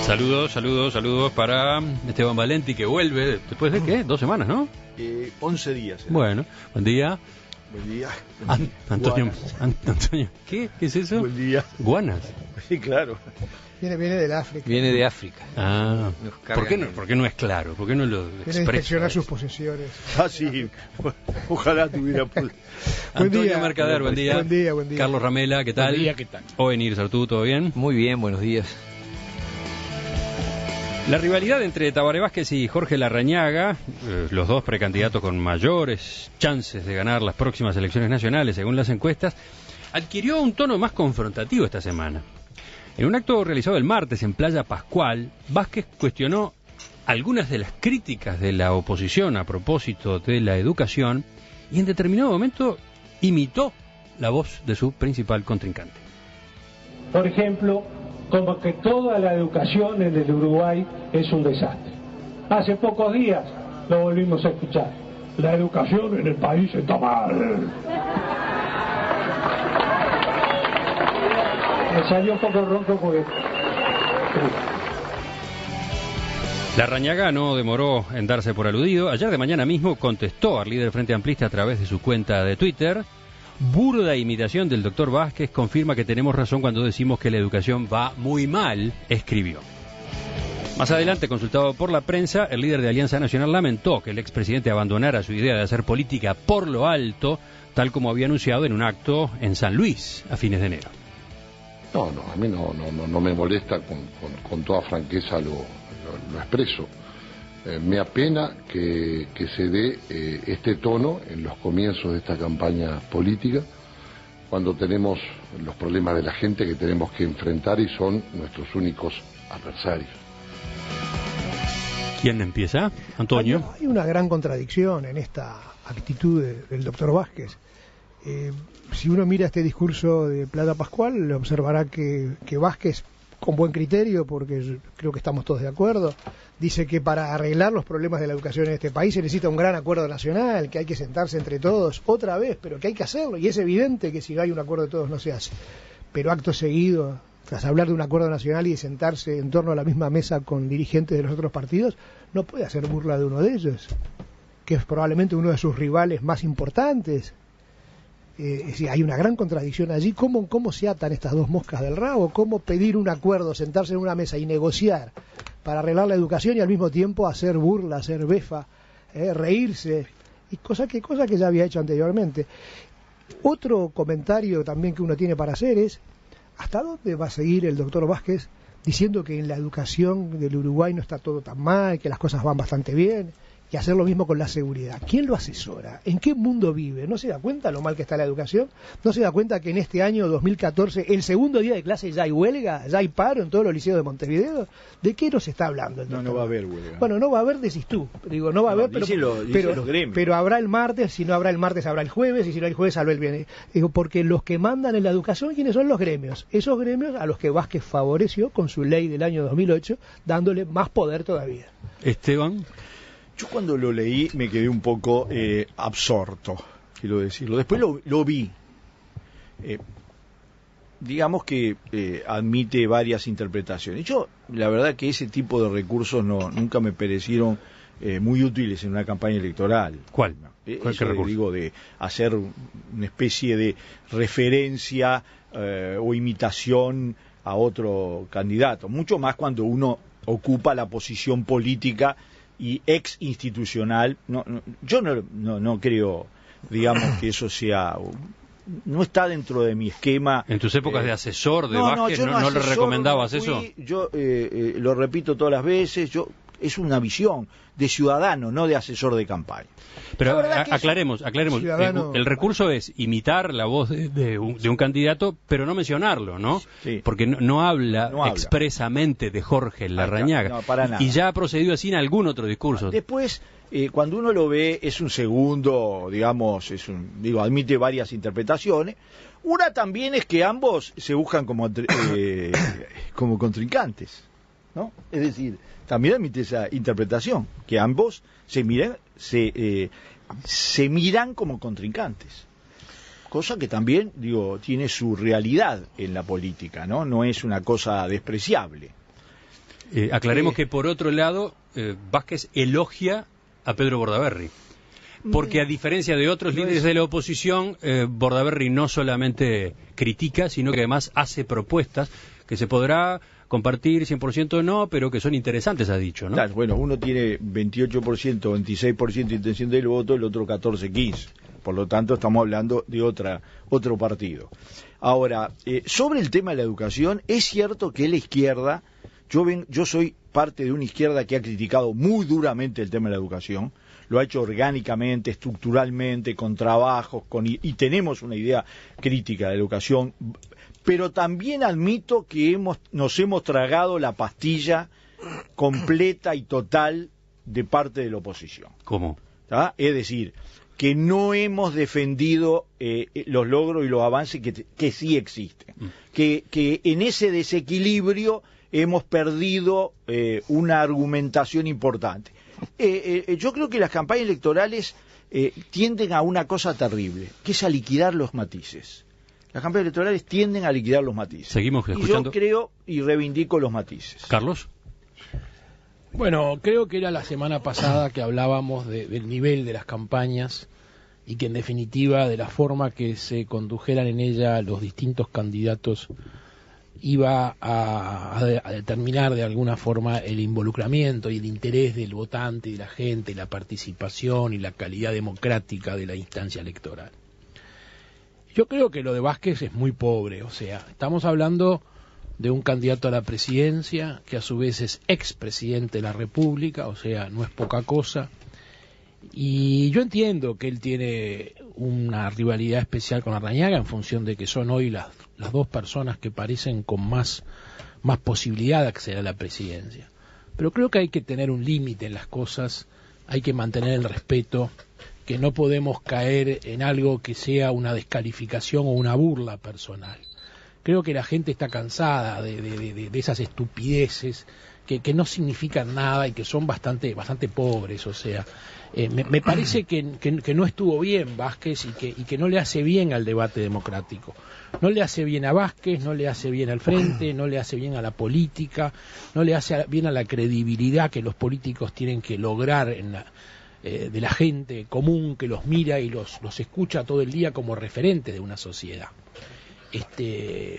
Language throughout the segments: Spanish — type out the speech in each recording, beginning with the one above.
Saludos para Esteban Valenti, que vuelve después de, ¿qué? 2 semanas, ¿no? 11 días. Bueno, buen día. Buen día. Antonio, ¿qué es eso? Buen día. Guanas. Sí, claro. Viene del África. Viene de África. Ah, ¿por qué no es claro? ¿Por qué no lo Viene a expresa? inspeccionar sus posesiones. Ah, sí. Ojalá tuviera... Antonio Mercader, buen día. Buen día. Carlos Ramela, ¿qué tal? Buen día, ¿qué tal? Ovenir Sartú, ¿todo bien? Muy bien, buenos días. La rivalidad entre Tabaré Vázquez y Jorge Larrañaga, los dos precandidatos con mayores chances de ganar las próximas elecciones nacionales, según las encuestas, adquirió un tono más confrontativo esta semana. En un acto realizado el martes en Playa Pascual, Vázquez cuestionó algunas de las críticas de la oposición a propósito de la educación y en determinado momento imitó la voz de su principal contrincante. Por ejemplo, como que toda la educación en el Uruguay es un desastre. Hace pocos días lo volvimos a escuchar. La educación en el país está mal. Me salió un poco ronco porque... Larrañaga no demoró en darse por aludido. Ayer de mañana mismo contestó al líder Frente Amplista a través de su cuenta de Twitter. Burda imitación del doctor Vázquez confirma que tenemos razón cuando decimos que la educación va muy mal, escribió. Más adelante, consultado por la prensa, el líder de Alianza Nacional lamentó que el expresidente abandonara su idea de hacer política por lo alto, tal como había anunciado en un acto en San Luis a fines de enero. No, a mí no me molesta, con toda franqueza lo expreso. Me apena que se dé este tono en los comienzos de esta campaña política, cuando tenemos los problemas de la gente que tenemos que enfrentar y son nuestros únicos adversarios. ¿Quién empieza? Antonio. Hay una gran contradicción en esta actitud del doctor Vázquez. Si uno mira este discurso de Playa Pascual, observará que Vázquez, con buen criterio, porque creo que estamos todos de acuerdo, dice que para arreglar los problemas de la educación en este país se necesita un gran acuerdo nacional, que hay que sentarse entre todos otra vez, pero que hay que hacerlo, y es evidente que si no hay un acuerdo de todos no se hace. Pero acto seguido, tras hablar de un acuerdo nacional y de sentarse en torno a la misma mesa con dirigentes de los otros partidos, no puede hacer burla de uno de ellos, que es probablemente uno de sus rivales más importantes. Es decir, hay una gran contradicción allí. ¿Cómo se atan estas dos moscas del rabo? ¿Cómo pedir un acuerdo, sentarse en una mesa y negociar para arreglar la educación y al mismo tiempo hacer burla, hacer befa, reírse? Y cosa que ya había hecho anteriormente. Otro comentario también que uno tiene para hacer es: ¿hasta dónde va a seguir el doctor Vázquez diciendo que en la educación del Uruguay no está todo tan mal, que las cosas van bastante bien? Y hacer lo mismo con la seguridad. ¿Quién lo asesora? ¿En qué mundo vive? ¿No se da cuenta lo mal que está la educación? ¿No se da cuenta que en este año 2014, el segundo día de clase, ya hay huelga, ya hay paro en todos los liceos de Montevideo? ¿De qué nos está hablando el doctor? No va a haber huelga. Bueno, no va a haber, decís tú. Digo, no va a haber, pero habrá el martes, si no habrá el martes habrá el jueves, y si no hay el jueves habrá el viernes. Digo, porque los que mandan en la educación, ¿quiénes son? Los gremios. Esos gremios a los que Vázquez favoreció con su ley del año 2008, dándole más poder todavía. Esteban. Yo cuando lo leí me quedé un poco absorto, quiero decirlo. Después lo vi. Digamos que admite varias interpretaciones. Yo, la verdad que ese tipo de recursos nunca me parecieron muy útiles en una campaña electoral. ¿Cuál? Eso digo, de hacer una especie de referencia o imitación a otro candidato. Mucho más cuando uno ocupa la posición política y ex institucional. Yo no creo, digamos, que eso sea, no está dentro de mi esquema. En tus épocas de asesor de Vázquez, ¿no le recomendabas eso? Yo lo repito todas las veces, es una visión de ciudadano, no de asesor de campaña. Pero aclaremos, el recurso es imitar la voz de un candidato, pero no mencionarlo, ¿no? Sí. Porque no habla expresamente de Jorge Larrañaga. No, para nada. Y ya ha procedido así en algún otro discurso. Después, cuando uno lo ve, es un segundo, digamos, admite varias interpretaciones. Una también es que ambos se buscan como contrincantes, ¿no? Es decir, también admite esa interpretación, que ambos se miran como contrincantes. Cosa que también, tiene su realidad en la política, ¿no? No es una cosa despreciable. Aclaremos que por otro lado, Vázquez elogia a Pedro Bordaberry. Porque a diferencia de otros líderes de la oposición, Bordaberry no solamente critica, sino que además hace propuestas que se podrá compartir 100% no, pero que son interesantes, ha dicho, ¿no? Claro, bueno, uno tiene 28%, 26% de intención del voto, el otro 14, 15. Por lo tanto, estamos hablando de otro partido. Ahora, sobre el tema de la educación, es cierto que la izquierda, yo soy parte de una izquierda que ha criticado muy duramente el tema de la educación, lo ha hecho orgánicamente, estructuralmente, con trabajos, y tenemos una idea crítica de la educación, pero también admito que nos hemos tragado la pastilla completa y total de parte de la oposición. ¿Cómo? ¿Tá? Es decir, que no hemos defendido los logros y los avances que sí existen, que en ese desequilibrio hemos perdido una argumentación importante. Yo creo que las campañas electorales tienden a una cosa terrible, que es a liquidar los matices. Las campañas electorales tienden a liquidar los matices. Seguimos escuchando. Y yo creo y reivindico los matices. Carlos. Bueno, creo que era la semana pasada que hablábamos del nivel de las campañas y que en definitiva de la forma que se condujeran en ella los distintos candidatos iba a determinar de alguna forma el involucramiento y el interés del votante y de la gente, la participación y la calidad democrática de la instancia electoral. Yo creo que lo de Vázquez es muy pobre, o sea, estamos hablando de un candidato a la presidencia que a su vez es expresidente de la República, o sea, no es poca cosa, y yo entiendo que él tiene una rivalidad especial con Larrañaga en función de que son hoy las dos personas que parecen con más posibilidad de acceder a la presidencia. Pero creo que hay que tener un límite en las cosas, hay que mantener el respeto, que no podemos caer en algo que sea una descalificación o una burla personal. Creo que la gente está cansada de esas estupideces que no significan nada y que son bastante pobres, o sea, me parece que no estuvo bien Vázquez y que no le hace bien al debate democrático. No le hace bien a Vázquez, no le hace bien al Frente, no le hace bien a la política, no le hace bien a la credibilidad que los políticos tienen que lograr de la gente común que los mira y los escucha todo el día como referentes de una sociedad.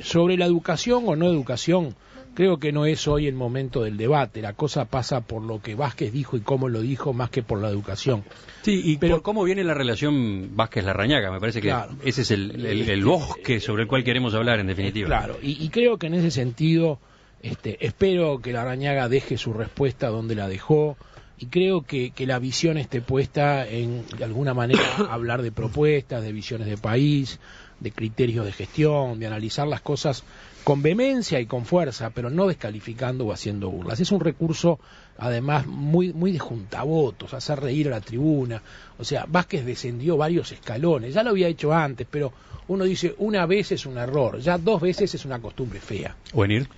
Sobre la educación o no educación, creo que no es hoy el momento del debate. La cosa pasa por lo que Vázquez dijo y cómo lo dijo, más que por la educación. Sí, pero por cómo viene la relación Vázquez-Larrañaga, me parece que claro, ese es el bosque sobre el cual queremos hablar, en definitiva. Claro, y creo que en ese sentido espero que Larrañaga deje su respuesta donde la dejó, y creo que la visión esté puesta en, de alguna manera, hablar de propuestas, de visiones de país, de criterios de gestión, de analizar las cosas con vehemencia y con fuerza, pero no descalificando o haciendo burlas. Es un recurso, además, muy de juntavotos, hacer reír a la tribuna. O sea, Vázquez descendió varios escalones, ya lo había hecho antes, pero uno dice, una vez es un error, ya 2 veces es una costumbre fea. ¿Wenir?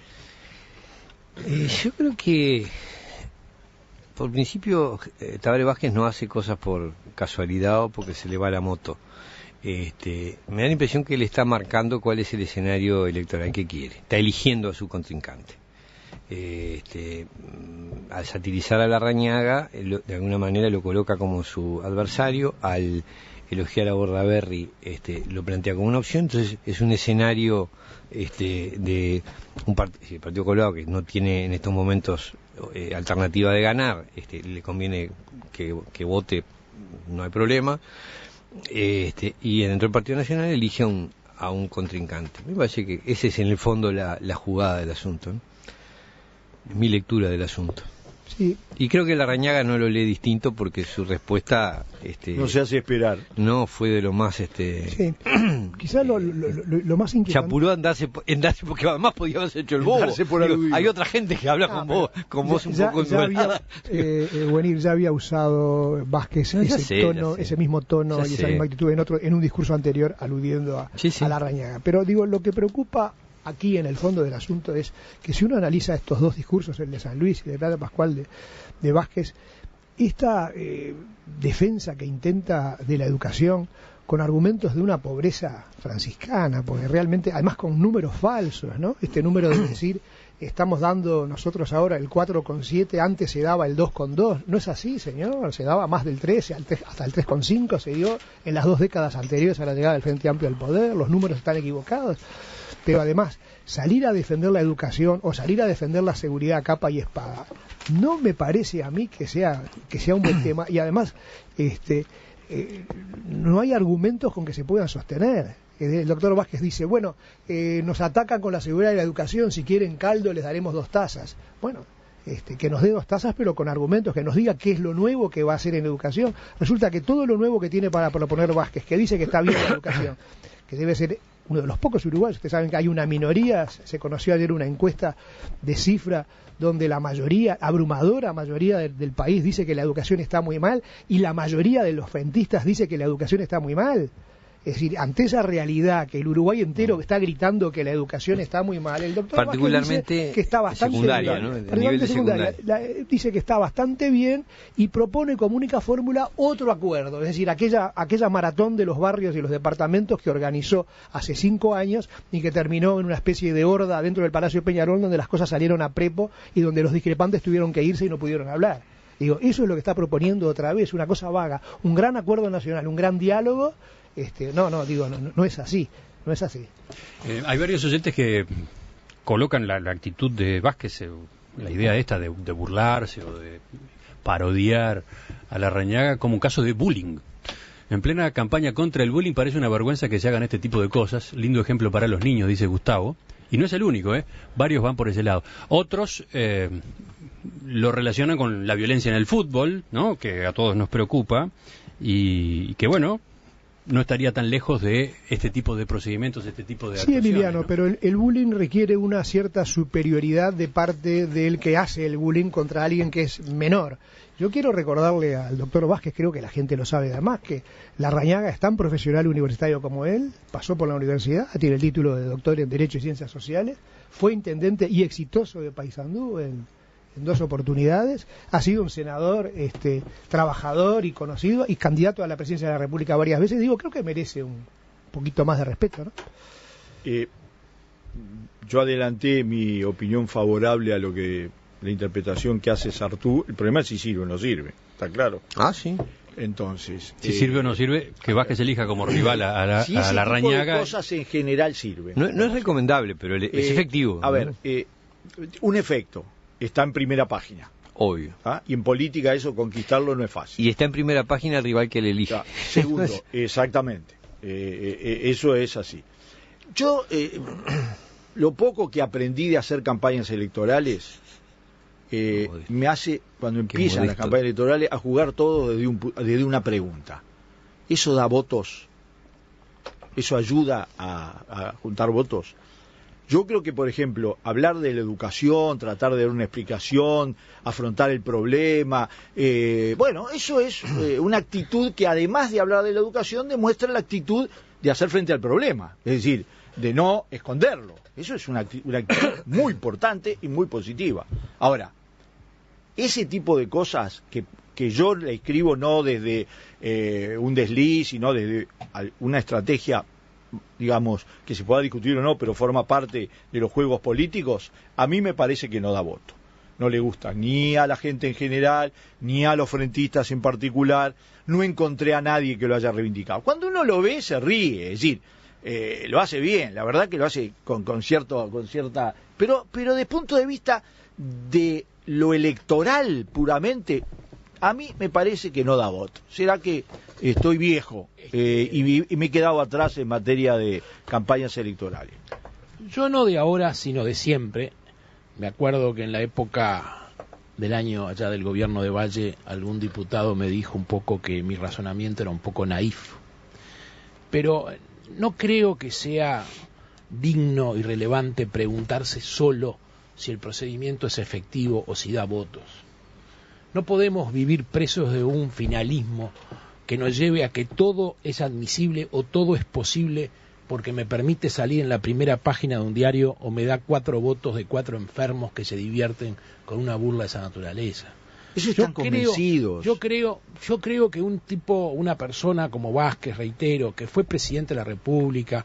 Yo creo que, por principio, Tabaré Vázquez no hace cosas por casualidad o porque se le va la moto. Me da la impresión que él está marcando cuál es el escenario electoral que quiere, está eligiendo a su contrincante. Al satirizar a Larrañaga, de alguna manera lo coloca como su adversario, al elogiar a Bordaberry lo plantea como una opción, entonces es un escenario de un el Partido Colorado que no tiene en estos momentos alternativa de ganar, le conviene que vote, no hay problema. Y dentro del Partido Nacional elige a un contrincante. Me parece que ese es en el fondo la jugada del asunto, ¿no? Mi lectura del asunto. Sí. Y creo que Larrañaga no lo lee distinto porque su respuesta no se hace esperar. No fue de lo más Sí. Quizás lo más inquietante. Se apuró a andarse porque además podía haberse hecho el bobo. Digo, hay otra gente que habla con vos un poco ya había usado Vázquez ese mismo tono y esa misma actitud en un discurso anterior aludiendo a Larrañaga. Pero digo, lo que preocupa aquí en el fondo del asunto es que si uno analiza estos 2 discursos, el de San Luis y el de Plata Pascual de Vázquez, esta defensa que intenta de la educación con argumentos de una pobreza franciscana, porque realmente, además con números falsos, ¿no? Este número de decir estamos dando nosotros ahora el 4,7, antes se daba el 2,2. No es así, señor, se daba más del 3, hasta el 3,5 se dio en las 2 décadas anteriores a la llegada del Frente Amplio al poder. Los números están equivocados. Pero además, salir a defender la educación o salir a defender la seguridad a capa y espada, no me parece a mí que sea un buen tema. Y además, no hay argumentos con que se puedan sostener. El doctor Vázquez dice, bueno, nos atacan con la seguridad y la educación, si quieren caldo les daremos 2 tazas. Bueno, que nos dé 2 tazas, pero con argumentos, que nos diga qué es lo nuevo que va a hacer en educación. Resulta que todo lo nuevo que tiene para proponer Vázquez, que dice que está bien la educación, que debe ser uno de los pocos uruguayos, ustedes saben que hay una minoría, se conoció ayer una encuesta de Cifra, donde la mayoría, abrumadora mayoría del país dice que la educación está muy mal, y la mayoría de los frentistas dice que la educación está muy mal. Es decir, ante esa realidad que el Uruguay entero está gritando que la educación está muy mal, el doctor particularmente dice que está bastante secundaria, bien, ¿no? A nivel de secundaria. Dice que está bastante bien y propone como única fórmula otro acuerdo, es decir, aquella maratón de los barrios y los departamentos que organizó hace 5 años y que terminó en una especie de horda dentro del Palacio Peñarol, donde las cosas salieron a prepo y donde los discrepantes tuvieron que irse y no pudieron hablar. Digo, eso es lo que está proponiendo otra vez, una cosa vaga, un gran acuerdo nacional, un gran diálogo. No es así, no es así. Hay varios oyentes que colocan la actitud de Vázquez, la idea esta de burlarse o de parodiar a Larrañaga como un caso de bullying. En plena campaña contra el bullying parece una vergüenza que se hagan este tipo de cosas. Lindo ejemplo para los niños, dice Gustavo. Y no es el único, varios van por ese lado. Otros lo relacionan con la violencia en el fútbol, ¿no? Que a todos nos preocupa y que, bueno, no estaría tan lejos de este tipo de procedimientos, este tipo de actuaciones. Sí, Emiliano, ¿no? pero el bullying requiere una cierta superioridad de parte del que hace el bullying contra alguien que es menor. Yo quiero recordarle al doctor Vázquez, creo que la gente lo sabe además, que Larrañaga es tan profesional universitario como él, pasó por la universidad, tiene el título de doctor en Derecho y Ciencias Sociales, fue intendente y exitoso de Paysandú en 2 oportunidades, ha sido un senador trabajador y conocido y candidato a la presidencia de la República varias veces. Digo, creo que merece un poquito más de respeto, ¿no? Yo adelanté mi opinión favorable a lo que la interpretación que hace Sartú. El problema es si sirve o no sirve, ¿está claro? Ah, sí. Entonces, si sirve o no sirve, que Vázquez elija como rival a Larrañaga. Tipo de cosas en general sirven. No es recomendable, pero es efectivo. A ver, un efecto está en primera página. Obvio. ¿Ah? Y en política eso, conquistarlo no es fácil. Y está en primera página el rival que le elige. Segundo, exactamente. Eso es así. Yo, lo poco que aprendí de hacer campañas electorales, me hace, cuando empiezan las campañas electorales, a jugar todo desde una pregunta. Eso da votos. Eso ayuda a juntar votos. Yo creo que, por ejemplo, hablar de la educación, tratar de dar una explicación, afrontar el problema, eso es una actitud que, además de hablar de la educación, demuestra la actitud de hacer frente al problema, es decir, de no esconderlo. Eso es una actitud muy importante y muy positiva. Ahora, ese tipo de cosas que yo le escribo no desde un desliz, sino desde una estrategia, digamos, que se pueda discutir o no, pero forma parte de los juegos políticos, a mí me parece que no da voto. No le gusta ni a la gente en general, ni a los frentistas en particular. No encontré a nadie que lo haya reivindicado. Cuando uno lo ve, se ríe, es decir, lo hace bien, la verdad que lo hace con cierta... Pero desde el punto de vista de lo electoral puramente, a mí me parece que no da voto. ¿Será que estoy viejo y me he quedado atrás en materia de campañas electorales? Yo no de ahora, sino de siempre. Me acuerdo que en la época del año allá del gobierno de Valle, algún diputado me dijo un poco que mi razonamiento era un poco naif. Pero no creo que sea digno y relevante preguntarse solo si el procedimiento es efectivo o si da votos. No podemos vivir presos de un finalismo que nos lleve a que todo es admisible o todo es posible porque me permite salir en la primera página de un diario o me da 4 votos de 4 enfermos que se divierten con una burla de esa naturaleza. Eso están convencidos. Yo creo que una persona como Vázquez, reitero, que fue presidente de la República,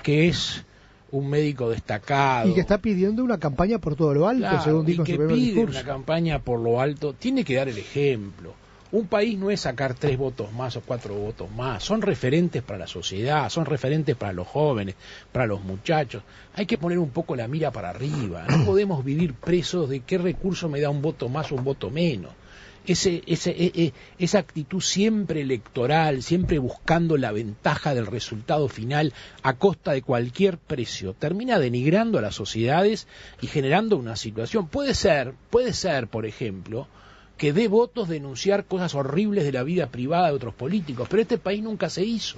que es un médico destacado. Y que está pidiendo una campaña por todo lo alto, Claro, según dijo y en que su primer pide discurso. una campaña por lo alto, tiene que dar el ejemplo. Un país no es sacar 3 votos más o 4 votos más, son referentes para la sociedad, son referentes para los jóvenes, para los muchachos. Hay que poner un poco la mira para arriba, no podemos vivir presos de qué recurso me da un voto más o un voto menos. Esa actitud siempre electoral, siempre buscando la ventaja del resultado final a costa de cualquier precio, termina denigrando a las sociedades y generando una situación. Puede ser, por ejemplo, que dé votos denunciar cosas horribles de la vida privada de otros políticos, pero este país nunca se hizo.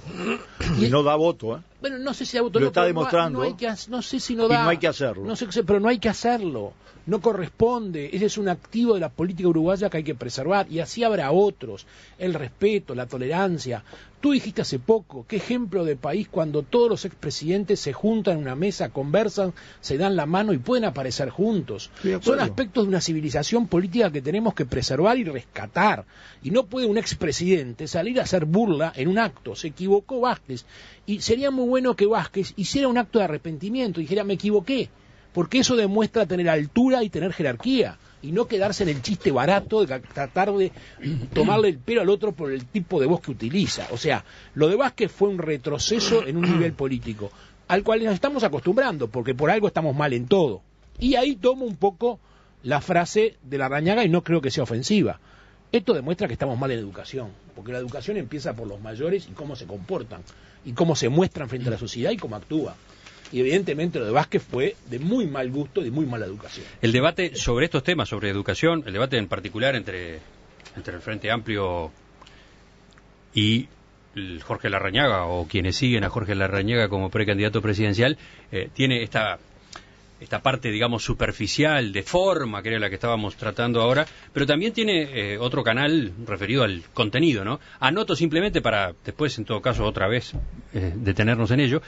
Y no da voto, ¿eh? Bueno, no sé si da voto, lo no, está pero demostrando. no sé si no da. Y no hay que hacerlo. No sé, pero no hay que hacerlo. No corresponde. Ese es un activo de la política uruguaya que hay que preservar. Y así habrá otros. El respeto, la tolerancia. Tú dijiste hace poco, qué ejemplo de país cuando todos los expresidentes se juntan en una mesa, conversan, se dan la mano y pueden aparecer juntos. Son aspectos de una civilización política que tenemos que preservar y rescatar. Y no puede un expresidente salir a hacer burla en un acto. Se equivocó Vázquez. Y sería muy bueno que Vázquez hiciera un acto de arrepentimiento y dijera, me equivoqué. Porque eso demuestra tener altura y tener jerarquía. Y no quedarse en el chiste barato de tratar de tomarle el pelo al otro por el tipo de voz que utiliza. O sea, lo de Vázquez fue un retroceso en un nivel político, al cual nos estamos acostumbrando, porque por algo estamos mal en todo. Y ahí tomo un poco la frase de Larrañaga y no creo que sea ofensiva. Esto demuestra que estamos mal en educación, porque la educación empieza por los mayores y cómo se comportan, y cómo se muestran frente a la sociedad y cómo actúan. Y evidentemente lo de Vázquez fue de muy mal gusto y de muy mala educación. El debate sobre estos temas, sobre educación, el debate en particular entre el Frente Amplio y el Jorge Larrañaga, o quienes siguen a Jorge Larrañaga como precandidato presidencial, tiene esta parte, digamos, superficial, de forma, que era la que estábamos tratando ahora, pero también tiene otro canal referido al contenido, ¿no? Anoto simplemente para después, en todo caso, otra vez detenernos en ello,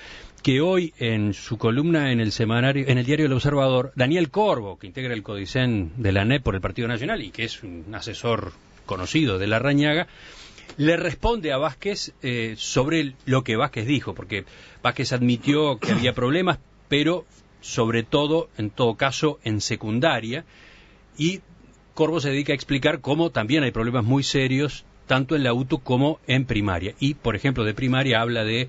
que hoy en su columna en el semanario, en el diario El Observador, Daniel Corvo, que integra el Codicen de la ANEP por el Partido Nacional y que es un asesor conocido de Larrañaga, le responde a Vázquez sobre lo que Vázquez dijo, porque Vázquez admitió que había problemas, pero sobre todo, en todo caso, en secundaria, y Corvo se dedica a explicar cómo también hay problemas muy serios, tanto en la UTU como en primaria. Y, por ejemplo, de primaria habla de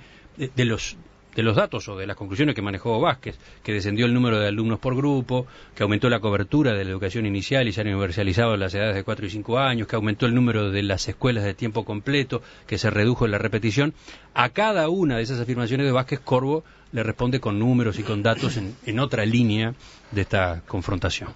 los datos o de las conclusiones que manejó Vázquez, que descendió el número de alumnos por grupo, que aumentó la cobertura de la educación inicial y se han universalizado las edades de 4 y 5 años, que aumentó el número de las escuelas de tiempo completo, que se redujo la repetición. A cada una de esas afirmaciones de Vázquez, Corvo le responde con números y con datos en otra línea de esta confrontación.